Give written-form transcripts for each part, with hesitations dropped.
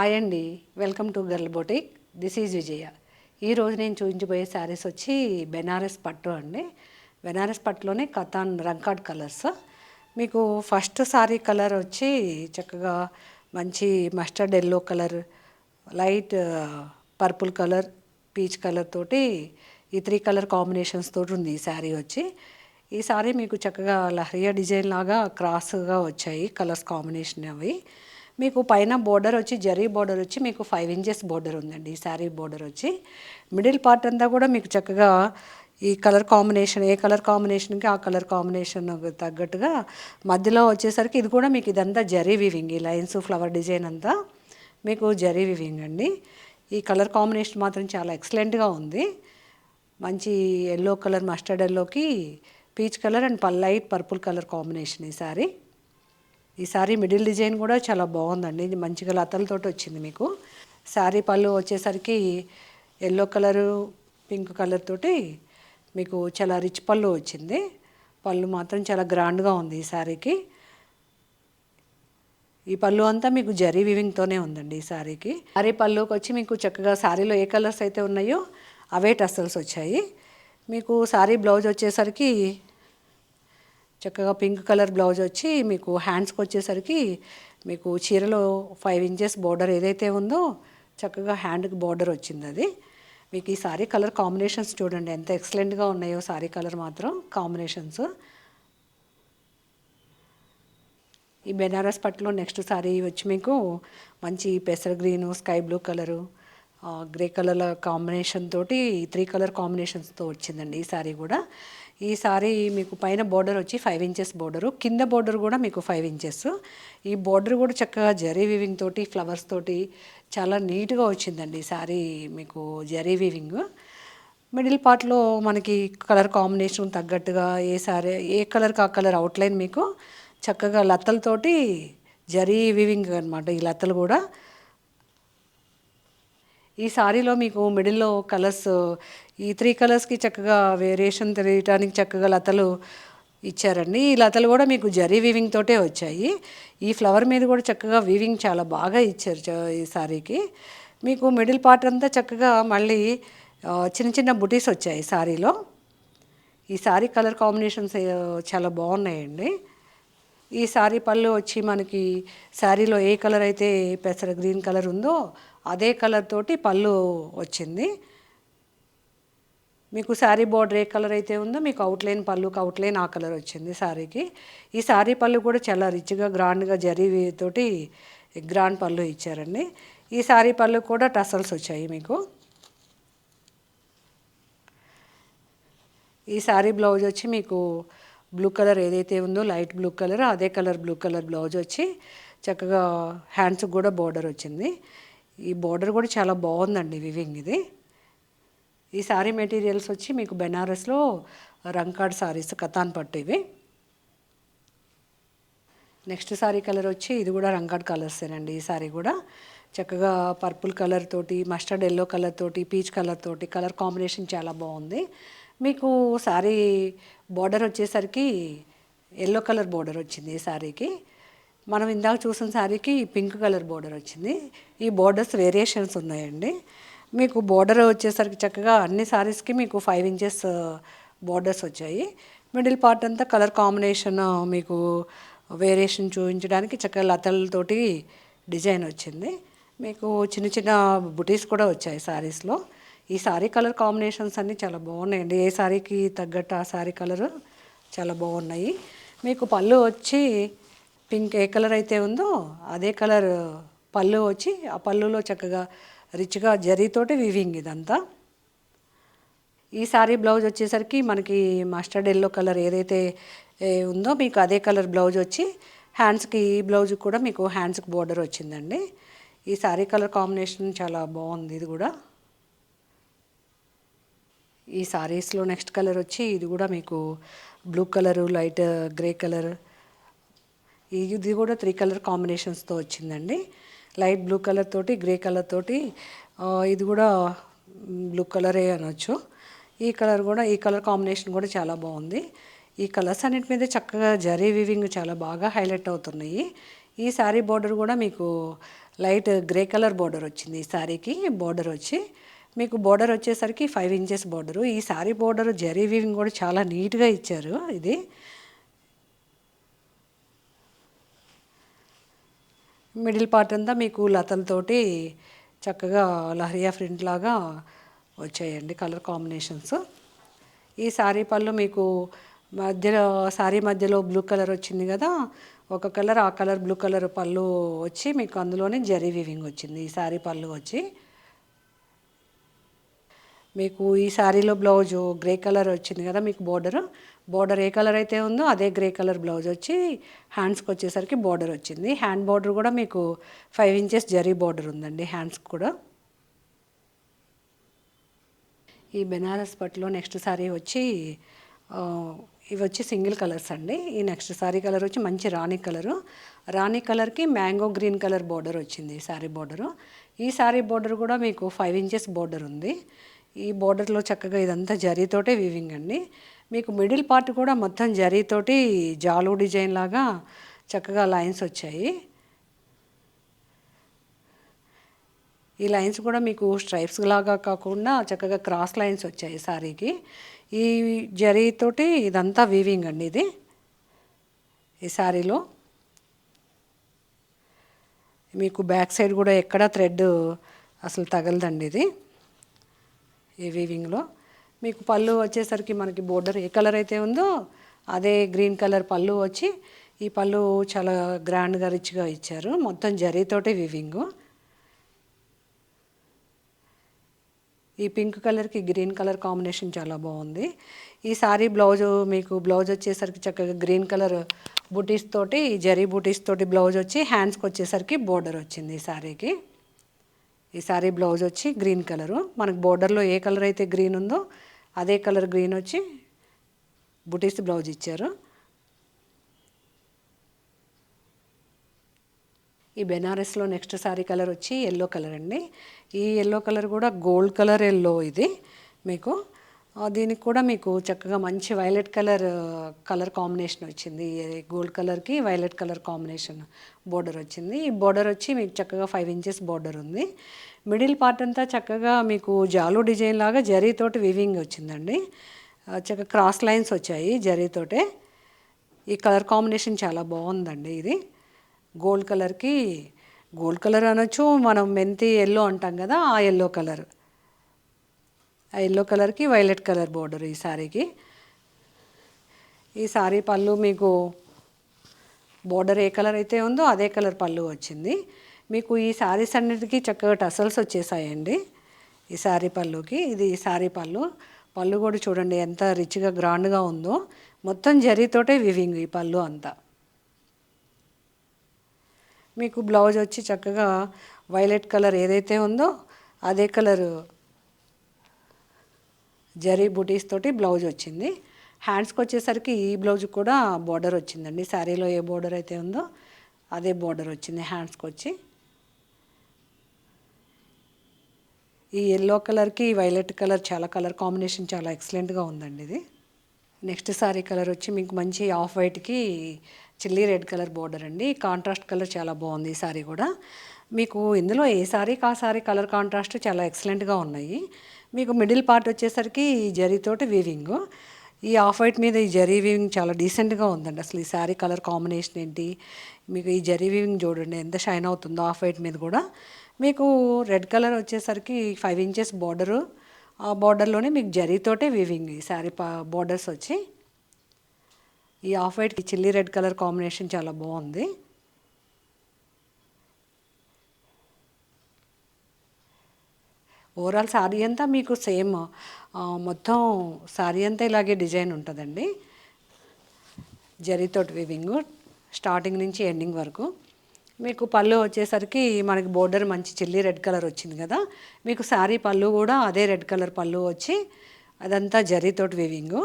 Hi అండి, welcome to girl boutique. This is Vijaya. ఈరోజు నేను చూపించబోయే శారీస్ వచ్చి బెనారస్ పట్టు అండి. బెనారస్ పట్టులోనే కతాన్ రంకాడ్ కలర్స్. మీకు ఫస్ట్ శారీ కలర్ వచ్చి చక్కగా మంచి mustard yellow colour, light purple colour, peach colour తోటి ఈ 3 కలర్ కాంబినేషన్స్ తోటి ఉంది ఈ శారీ వచ్చి. ఈ శారీ మీకు చక్కగా లహరియా డిజైన్ లాగా క్రాస్గా వచ్చాయి కలర్స్ కాంబినేషన్ అవి. మీకు పైన బోర్డర్ వచ్చి జరీ బోర్డర్ వచ్చి మీకు 5 ఇంచెస్ బోర్డర్ ఉందండి. ఈ శారీ బోర్డర్ వచ్చి మిడిల్ పార్ట్ అంతా కూడా మీకు చక్కగా ఈ కలర్ కాంబినేషన్, ఏ కలర్ కాంబినేషన్కి ఆ కలర్ కాంబినేషన్ తగ్గట్టుగా మధ్యలో వచ్చేసరికి ఇది కూడా మీకు ఇదంతా జరీ వీవింగ్, ఈ లైన్స్ ఫ్లవర్ డిజైన్ అంతా మీకు జరీ వీవింగ్ అండి. ఈ కలర్ కాంబినేషన్ మాత్రం చాలా ఎక్సలెంట్గా ఉంది. మంచి ఎల్లో కలర్, మస్టర్డ్ ఎల్లోకి peach colour and light purple colour combination ఈ సారీ మిడిల్ డిజైన్ కూడా చాలా బాగుందండి. ఇది మంచిగా లతలతోటి వచ్చింది మీకు. శారీ పళ్ళు వచ్చేసరికి ఎల్లో కలరు, పింక్ కలర్ తోటి మీకు చాలా రిచ్ పళ్ళు వచ్చింది. పళ్ళు మాత్రం చాలా గ్రాండ్గా ఉంది ఈ శారీకి. ఈ పళ్ళు అంతా మీకు జరీ వివింగ్తోనే ఉందండి ఈ శారీకి. శారీ పళ్ళుకి వచ్చి మీకు చక్కగా శారీలో ఏ కలర్స్ అయితే ఉన్నాయో అవే టసల్స్ వచ్చాయి. మీకు శారీ బ్లౌజ్ వచ్చేసరికి చక్కగా పింక్ కలర్ బ్లౌజ్ వచ్చి మీకు హ్యాండ్స్కి వచ్చేసరికి మీకు చీరలో 5 ఇంచెస్ బోర్డర్ ఏదైతే ఉందో చక్కగా హ్యాండ్కి బోర్డర్ వచ్చింది అది. మీకు ఈ సారీ కలర్ కాంబినేషన్స్ చూడండి ఎంత ఎక్సలెంట్గా ఉన్నాయో. సారీ కలర్ మాత్రం కాంబినేషన్స్. ఈ బెనారస్ పట్టులో నెక్స్ట్ సారీ వచ్చి మీకు మంచి పెసర్ green, sky blue colour, grey కలర్ల కాంబినేషన్ తోటి 3 కలర్ కాంబినేషన్స్తో వచ్చిందండి ఈ సారీ కూడా. ఈ సారీ మీకు పైన బోర్డర్ వచ్చి 5 ఇంచెస్ బోర్డరు, కింద బోర్డర్ కూడా మీకు 5 ఇంచెస్. ఈ బోర్డర్ కూడా చక్కగా జరీ వీవింగ్ తోటి, ఫ్లవర్స్ తోటి చాలా నీట్గా వచ్చిందండి ఈ సారీ మీకు జరీ వీవింగ్. మిడిల్ పార్ట్లో మనకి కలర్ కాంబినేషన్ తగ్గట్టుగా ఏ కలర్కి ఆ కలర్ అవుట్లైన్ మీకు చక్కగా లతలతోటి జరీ వీవింగ్ అనమాట. ఈ లతలు కూడా ఈ సారీలో మీకు మిడిల్లో కలర్స్ ఈ 3 కలర్స్కి చక్కగా వేరియేషన్ తెలియటానికి చక్కగా లతలు ఇచ్చారండి. ఈ లతలు కూడా మీకు జరీ వీవింగ్ తోటే వచ్చాయి. ఈ ఫ్లవర్ మీద కూడా చక్కగా వీవింగ్ చాలా బాగా ఇచ్చారు ఈ సారీకి. మీకు మిడిల్ పార్ట్ అంతా చక్కగా మళ్ళీ చిన్న చిన్న బుటీస్ వచ్చాయి సారీలో. ఈ సారీ కలర్ కాంబినేషన్స్ చాలా బాగున్నాయండి. ఈ సారీ పళ్ళు వచ్చి మనకి శారీలో ఏ కలర్ అయితే పెసర గ్రీన్ కలర్ ఉందో అదే కలర్ తోటి పళ్ళు వచ్చింది. మీకు శారీ బోర్డర్ ఏ కలర్ అయితే ఉందో మీకు అవుట్లైన్ పళ్ళుకి అవుట్లైన్ ఆ కలర్ వచ్చింది శారీకి. ఈ శారీ పళ్ళు కూడా చాలా రిచ్గా గ్రాండ్గా జరీ తోటి గ్రాండ్ పళ్ళు ఇచ్చారండి. ఈ శారీ పళ్ళు కూడా టసల్స్ వచ్చాయి మీకు. ఈ శారీ బ్లౌజ్ వచ్చి మీకు బ్లూ కలర్ ఏదైతే ఉందో లైట్ బ్లూ కలర్ అదే కలర్ బ్లూ కలర్ బ్లౌజ్ వచ్చి చక్కగా హ్యాండ్స్కి కూడా బోర్డర్ వచ్చింది. ఈ బోర్డర్ కూడా చాలా బాగుందండి వివింగ్ ఇది. ఈ శారీ మెటీరియల్స్ వచ్చి మీకు బెనారస్లో రంకాడ్ సారీస్ కతాన్ పట్టు ఇవి. నెక్స్ట్ శారీ కలర్ వచ్చి ఇది కూడా రంకాడ్ కలర్సేనండి. ఈ శారీ కూడా చక్కగా పర్పుల్ కలర్ తోటి, మస్టర్డ్ ఎల్లో కలర్ తోటి, పీచ్ కలర్ తోటి కలర్ కాంబినేషన్ చాలా బాగుంది. మీకు శారీ బోర్డర్ వచ్చేసరికి ఎల్లో కలర్ బోర్డర్ వచ్చింది ఈ శారీకి. మనం ఇందాక చూసిన శారీకి పింక్ కలర్ బోర్డర్ వచ్చింది. ఈ బోర్డర్స్ వేరియేషన్స్ ఉన్నాయండి. మీకు బోర్డర్ వచ్చేసరికి చక్కగా అన్ని శారీస్కి మీకు 5 ఇంచెస్ బోర్డర్స్ వచ్చాయి. మిడిల్ పార్ట్ అంతా కలర్ కాంబినేషన్ మీకు వేరియేషన్ చూపించడానికి చక్కగా లతలతోటి డిజైన్ వచ్చింది. మీకు చిన్న చిన్న బుటీస్ కూడా వచ్చాయి శారీస్లో. ఈ శారీ కలర్ కాంబినేషన్స్ అన్నీ చాలా బాగున్నాయండి. ఏ శారీకి తగ్గట్టు ఆ శారీ కలర్ చాలా బాగున్నాయి. మీకు పళ్ళు వచ్చి పింక్ ఏ కలర్ అయితే ఉందో అదే కలర్ పళ్ళు వచ్చి ఆ పళ్ళులో చక్కగా రిచ్గా జరీతోటి వీవింగ్ ఇదంతా. ఈ శారీ బ్లౌజ్ వచ్చేసరికి మనకి మస్టర్డ్ ఎల్లో కలర్ ఏదైతే ఉందో మీకు అదే కలర్ బ్లౌజ్ వచ్చి హ్యాండ్స్కి ఈ బ్లౌజ్ కూడా మీకు హ్యాండ్స్కి బోర్డర్ వచ్చిందండి. ఈ శారీ కలర్ కాంబినేషన్ చాలా బాగుంది ఇది కూడా. ఈ సారీస్లో నెక్స్ట్ కలర్ వచ్చి ఇది కూడా మీకు blue colour, light grey colour, ఇది కూడా 3 కలర్ కాంబినేషన్స్తో వచ్చిందండి. లైట్ బ్లూ కలర్ తోటి, గ్రే కలర్ తోటి, ఇది కూడా బ్లూ కలరే అనొచ్చు. ఈ కలర్ కాంబినేషన్ కూడా చాలా బాగుంది. ఈ కలర్స్ అన్నిటి మీద చక్కగా జరీ వీవింగ్ చాలా బాగా హైలైట్ అవుతున్నాయి. ఈ శారీ బోర్డర్ కూడా మీకు లైట్ గ్రే కలర్ బోర్డర్ వచ్చింది. ఈ శారీకి బోర్డర్ వచ్చి మీకు బోర్డర్ వచ్చేసరికి 5 ఇంచెస్ బోర్డరు. ఈ శారీ బోర్డర్ జరీ వీవింగ్ కూడా చాలా నీట్గా ఇచ్చారు. ఇది మిడిల్ పార్ట్ అంతా మీకు లతలతోటి చక్కగా లహరియా ప్రింట్ లాగా వచ్చాయండి కలర్ కాంబినేషన్స్. ఈ శారీ పళ్ళు మీకు మధ్యలో శారీ మధ్యలో బ్లూ కలర్ వచ్చింది కదా, ఒక కలర్ ఆ కలర్ బ్లూ కలర్ పళ్ళు వచ్చి మీకు అందులోనే జరీ వీవింగ్ వచ్చింది. ఈ శారీ పళ్ళు వచ్చి మీకు ఈ శారీలో బ్లౌజు గ్రే కలర్ వచ్చింది కదా, మీకు బోర్డర్ ఏ కలర్ అయితే ఉందో అదే గ్రే కలర్ బ్లౌజ్ వచ్చి హ్యాండ్స్కి వచ్చేసరికి బోర్డర్ వచ్చింది. హ్యాండ్ బోర్డర్ కూడా మీకు 5 ఇంచెస్ జరీ బోర్డర్ ఉందండి హ్యాండ్స్కి కూడా. ఈ బెనారస్ పట్టులో నెక్స్ట్ శారీ వచ్చి ఇవి వచ్చి సింగిల్ కలర్స్ అండి. ఈ నెక్స్ట్ శారీ కలర్ వచ్చి మంచి రాణి కలర్కి మ్యాంగో గ్రీన్ కలర్ బోర్డర్ వచ్చింది శారీ బోర్డరు. ఈ శారీ బోర్డర్ కూడా మీకు 5 ఇంచెస్ బోర్డర్ ఉంది. ఈ బోర్డర్లో చక్కగా ఇదంతా జరీతోటే వీవింగ్ అండి. మీకు మిడిల్ పార్ట్ కూడా మొత్తం జరీతోటి జాలు డిజైన్ లాగా చక్కగా లైన్స్ వచ్చాయి. ఈ లైన్స్ కూడా మీకు స్ట్రైప్స్ లాగా కాకుండా చక్కగా క్రాస్ లైన్స్ వచ్చాయి శారీకి. ఈ జరీతోటి ఇదంతా వీవింగ్ అండి. ఇది ఈ శారీలో మీకు బ్యాక్ సైడ్ కూడా ఎక్కడ థ్రెడ్ అసలు తగలదండి. ఇది ఈ వీవింగ్లో మీకు పళ్ళు వచ్చేసరికి మనకి బోర్డర్ ఏ కలర్ అయితే ఉందో అదే గ్రీన్ కలర్ పళ్ళు వచ్చి ఈ పళ్ళు చాలా గ్రాండ్గా రిచ్గా ఇచ్చారు. మొత్తం జరీతోటే వీవింగ్. ఈ పింక్ కలర్కి గ్రీన్ కలర్ కాంబినేషన్ చాలా బాగుంది. ఈ సారీ మీకు బ్లౌజ్ వచ్చేసరికి చక్కగా గ్రీన్ కలర్ బూటీస్ తోటి జరీ బూటీస్ తోటి బ్లౌజ్ వచ్చి హ్యాండ్స్కి వచ్చేసరికి బోర్డర్ వచ్చింది ఈ సారీకి. ఈ సారీ బ్లౌజ్ వచ్చి గ్రీన్ కలరు. మనకు బోర్డర్లో ఏ కలర్ అయితే గ్రీన్ ఉందో అదే కలర్ గ్రీన్ వచ్చి బుటీస్ బ్లౌజ్ ఇచ్చారు. ఈ బెనారస్లో నెక్స్ట్ సారీ కలర్ వచ్చి ఎల్లో కలర్ అండి. ఈ ఎల్లో కలర్ కూడా గోల్డ్ కలర్ ఎల్లో. ఇది మీకు దీనికి కూడా మీకు చక్కగా మంచి వైలెట్ కలర్ కాంబినేషన్ వచ్చింది. గోల్డ్ కలర్కి వైలెట్ కలర్ కాంబినేషన్ బోర్డర్ వచ్చింది. ఈ బోర్డర్ వచ్చి మీకు చక్కగా 5 ఇంచెస్ బోర్డర్ ఉంది. మిడిల్ పార్ట్ అంతా చక్కగా మీకు జాలు డిజైన్ లాగా జరీతోటి వీవింగ్ వచ్చిందండి. చక్కగా క్రాస్ లైన్స్ వచ్చాయి జరీతోటే. ఈ కలర్ కాంబినేషన్ చాలా బాగుందండి. ఇది గోల్డ్ కలర్ అనొచ్చు, మనం మెంతి ఎల్లో అంటాం కదా, ఆ ఎల్లో కలర్. ఆ ఎల్లో కలర్కి వైలెట్ కలర్ బోర్డర్ ఈ శారీకి. ఈ శారీ పళ్ళు మీకు బోర్డర్ ఏ కలర్ అయితే ఉందో అదే కలర్ పళ్ళు వచ్చింది. మీకు ఈ శారీస్ అన్నిటికీ చక్కగా టసల్స్ వచ్చేసాయండి ఈ శారీ పళ్ళుకి. ఇది ఈ శారీ పళ్ళు కూడా చూడండి ఎంత రిచ్గా గ్రాండ్గా ఉందో. మొత్తం జరీతోటే వివింగ్ ఈ పళ్ళు అంతా. మీకు బ్లౌజ్ వచ్చి చక్కగా వైలెట్ కలర్ ఏదైతే ఉందో అదే కలర్ జరీ బూటీస్ తోటి బ్లౌజ్ వచ్చింది. హ్యాండ్స్కి వచ్చేసరికి ఈ బ్లౌజ్ కూడా బోర్డర్ వచ్చిందండి. శారీలో ఏ బోర్డర్ అయితే ఉందో అదే బోర్డర్ వచ్చింది హ్యాండ్స్కి వచ్చి. ఈ ఎల్లో కలర్కి వైలెట్ కలర్ చాలా కలర్ కాంబినేషన్ చాలా ఎక్సలెంట్గా ఉందండి ఇది. నెక్స్ట్ సారీ కలర్ వచ్చి మీకు మంచి ఆఫ్ వైట్కి చిల్లీ రెడ్ కలర్ బోర్డర్ అండి. కాంట్రాస్ట్ కలర్ చాలా బాగుంది ఈ సారీ కూడా. మీకు ఇందులో ఏ సారీకి ఆ సారీ కలర్ కాంట్రాస్ట్ చాలా ఎక్సలెంట్గా ఉన్నాయి. మీకు మిడిల్ పార్ట్ వచ్చేసరికి ఈ జరీతోటి వీవింగ్. ఈ ఆఫ్ వైట్ మీద ఈ జరీ వీవింగ్ చాలా డీసెంట్గా ఉందండి. అసలు ఈ సారీ కలర్ కాంబినేషన్ ఏంటి, మీకు ఈ జరీ వీవింగ్ చూడండి ఎంత షైన్ అవుతుందో ఆఫ్ వైట్ మీద కూడా. మీకు రెడ్ కలర్ వచ్చేసరికి 5 ఇంచెస్ బోర్డరు. ఆ బోర్డర్లోనే మీకు జరీతోటే వీవింగ్ ఈ శారీ బోర్డర్స్ వచ్చి. ఈ ఆఫ్ వైట్కి చిల్లీ రెడ్ కలర్ కాంబినేషన్ చాలా బాగుంది. ఓవరాల్ శారీ అంతా మీకు సేమ్ మొత్తం శారీ అంతా ఇలాగే డిజైన్ ఉంటుందండి. జరీతోటి వీవింగ్ స్టార్టింగ్ నుంచి ఎండింగ్ వరకు. మీకు పళ్ళు వచ్చేసరికి మనకి బోర్డర్ మంచి చిల్లీ రెడ్ కలర్ వచ్చింది కదా, మీకు శారీ పళ్ళు కూడా అదే రెడ్ కలర్ పళ్ళు వచ్చి అదంతా జరీతోటి వీవింగ్.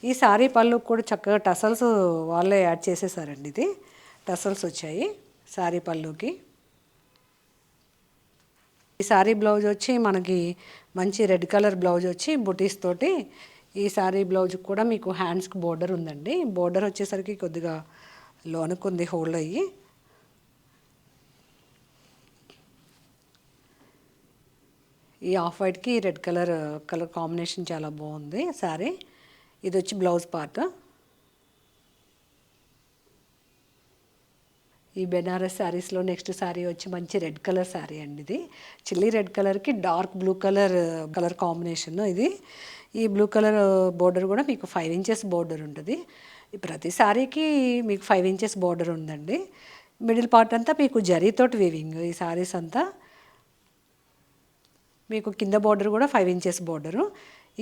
ఈ శారీ పళ్ళు కూడా చక్కగా టసల్స్ వాళ్ళే యాడ్ చేసేసారండి. ఇది టసల్స్ వచ్చాయి శారీ పళ్ళుకి. ఈ శారీ బ్లౌజ్ వచ్చి మనకి మంచి రెడ్ కలర్ బ్లౌజ్ వచ్చి బుటీస్ తోటి. ఈ శారీ బ్లౌజ్ కూడా మీకు హ్యాండ్స్కి బోర్డర్ ఉందండి. బోర్డర్ వచ్చేసరికి కొద్దిగా లోనుకుంది హోల్డ్ అయ్యి. ఈ ఆఫ్ వైట్కి రెడ్ కలర్ కాంబినేషన్ చాలా బాగుంది శారీ. ఇది వచ్చి బ్లౌజ్ పార్ట్. ఈ బెనారస్ శారీస్లో నెక్స్ట్ శారీ వచ్చి మంచి రెడ్ కలర్ శారీ అండి. ఇది చిల్లీ రెడ్ కలర్కి డార్క్ బ్లూ కలర్ కాంబినేషన్. ఇది ఈ బ్లూ కలర్ బోర్డర్ కూడా మీకు 5 ఇంచెస్ బోర్డర్ ఉంటుంది. ప్రతి శారీకి మీకు 5 ఇంచెస్ బోర్డర్ ఉందండి. మిడిల్ పార్ట్ అంతా మీకు జరీతోటి వీవింగ్. ఈ శారీస్ అంతా మీకు కింద బోర్డర్ కూడా 5 ఇంచెస్ బోర్డరు.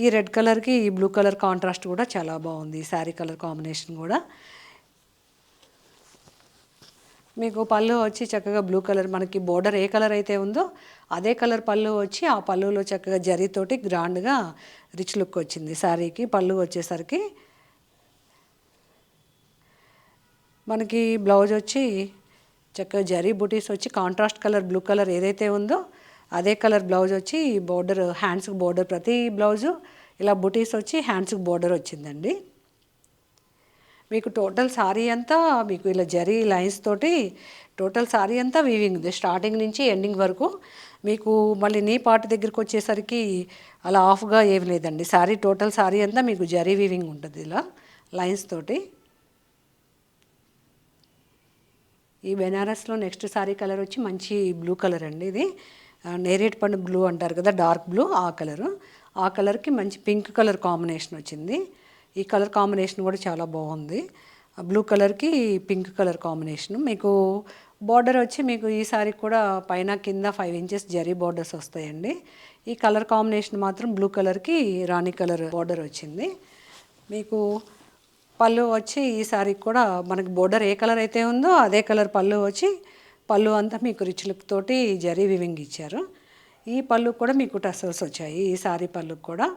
ఈ రెడ్ కలర్కి ఈ బ్లూ కలర్ కాంట్రాస్ట్ కూడా చాలా బాగుంది. ఈ శారీ కలర్ కాంబినేషన్ కూడా. మీకు పళ్ళు వచ్చి చక్కగా బ్లూ కలర్, మనకి బోర్డర్ ఏ కలర్ అయితే ఉందో అదే కలర్ పళ్ళు వచ్చి ఆ పళ్ళులో చక్కగా జరీతోటి గ్రాండ్గా రిచ్ లుక్ వచ్చింది శారీకి. పళ్ళు వచ్చేసరికి మనకి బ్లౌజ్ వచ్చి చక్కగా జరీ బుటీస్ వచ్చి కాంట్రాస్ట్ కలర్ బ్లూ కలర్ ఏదైతే ఉందో అదే కలర్ బ్లౌజ్ వచ్చి బోర్డర్, హ్యాండ్స్కి బోర్డర్, ప్రతి బ్లౌజు ఇలా బుటీస్ వచ్చి హ్యాండ్స్కి బోర్డర్ వచ్చిందండి. మీకు టోటల్ శారీ అంతా మీకు ఇలా జరీ లైన్స్ తోటి టోటల్ శారీ అంతా వీవింగ్ స్టార్టింగ్ నుంచి ఎండింగ్ వరకు. మీకు మళ్ళీ నీ పార్ట్ దగ్గరికి వచ్చేసరికి అలా ఆఫ్గా ఏమి లేదండి. శారీ టోటల్ శారీ అంతా మీకు జరీ వీవింగ్ ఉంటుంది ఇలా లైన్స్ తోటి. ఈ బెనారస్లో నెక్స్ట్ శారీ కలర్ వచ్చి మంచి బ్లూ కలర్ అండి. ఇది నేరేడ్ పండు బ్లూ అంటారు కదా, డార్క్ బ్లూ ఆ కలరు. ఆ కలర్కి మంచి పింక్ కలర్ కాంబినేషన్ వచ్చింది. ఈ కలర్ కాంబినేషన్ కూడా చాలా బాగుంది. బ్లూ కలర్కి పింక్ కలర్ కాంబినేషన్. మీకు బార్డర్ వచ్చి మీకు ఈ సారీకి కూడా పైన కింద 5 ఇంచెస్ జరీ బార్డర్స్ వస్తాయండి. ఈ కలర్ కాంబినేషన్ మాత్రం బ్లూ కలర్కి రాణి కలర్ బార్డర్ వచ్చింది. మీకు పళ్ళు వచ్చి ఈ సారీకి కూడా మనకి బోర్డర్ ఏ కలర్ అయితే ఉందో అదే కలర్ పళ్ళు వచ్చి పళ్ళు అంతా మీకు రిచ్ లుక్ తోటి జరీ వివింగ్ ఇచ్చారు. ఈ పళ్ళు కూడా మీకు టసల్స్ వచ్చాయి ఈ సారీ పళ్ళుకి కూడా.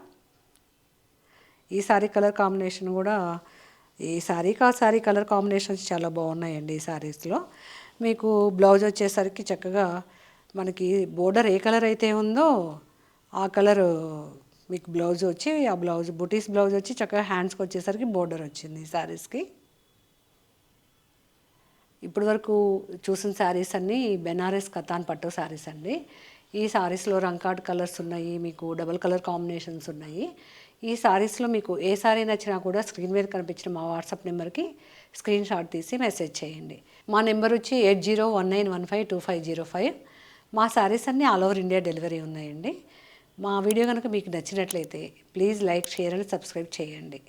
ఈ సారీ కలర్ కాంబినేషన్ కూడా ఈ సారీకి ఆ సారీ కలర్ కాంబినేషన్స్ చాలా బాగున్నాయండి ఈ సారీస్లో. మీకు బ్లౌజ్ వచ్చేసరికి చక్కగా మనకి బోర్డర్ ఏ కలర్ అయితే ఉందో ఆ కలర్ మీకు బ్లౌజ్ వచ్చి ఆ బ్లౌజ్ బుటీస్ బ్లౌజ్ వచ్చి చక్కగా హ్యాండ్స్కి వచ్చేసరికి బోర్డర్ వచ్చింది ఈ శారీస్కి. ఇప్పటి వరకు చూసిన శారీస్ అన్నీ బెనారస్ కతాన్ పట్టు శారీస్ అండి. ఈ శారీస్లో రంకాట్ కలర్స్ ఉన్నాయి, మీకు డబల్ కలర్ కాంబినేషన్స్ ఉన్నాయి. ఈ శారీస్లో మీకు ఏ శారీ నచ్చినా కూడా స్క్రీన్ మీద కనిపించిన మా వాట్సాప్ నెంబర్కి స్క్రీన్ షాట్ తీసి మెసేజ్ చేయండి. మా నెంబర్ వచ్చి 8019152505. మా శారీస్ అన్నీ ఆల్ ఓవర్ ఇండియా డెలివరీ ఉన్నాయండి. మా వీడియో కనుక మీకు నచ్చినట్లయితే please like, share and subscribe చేయండి.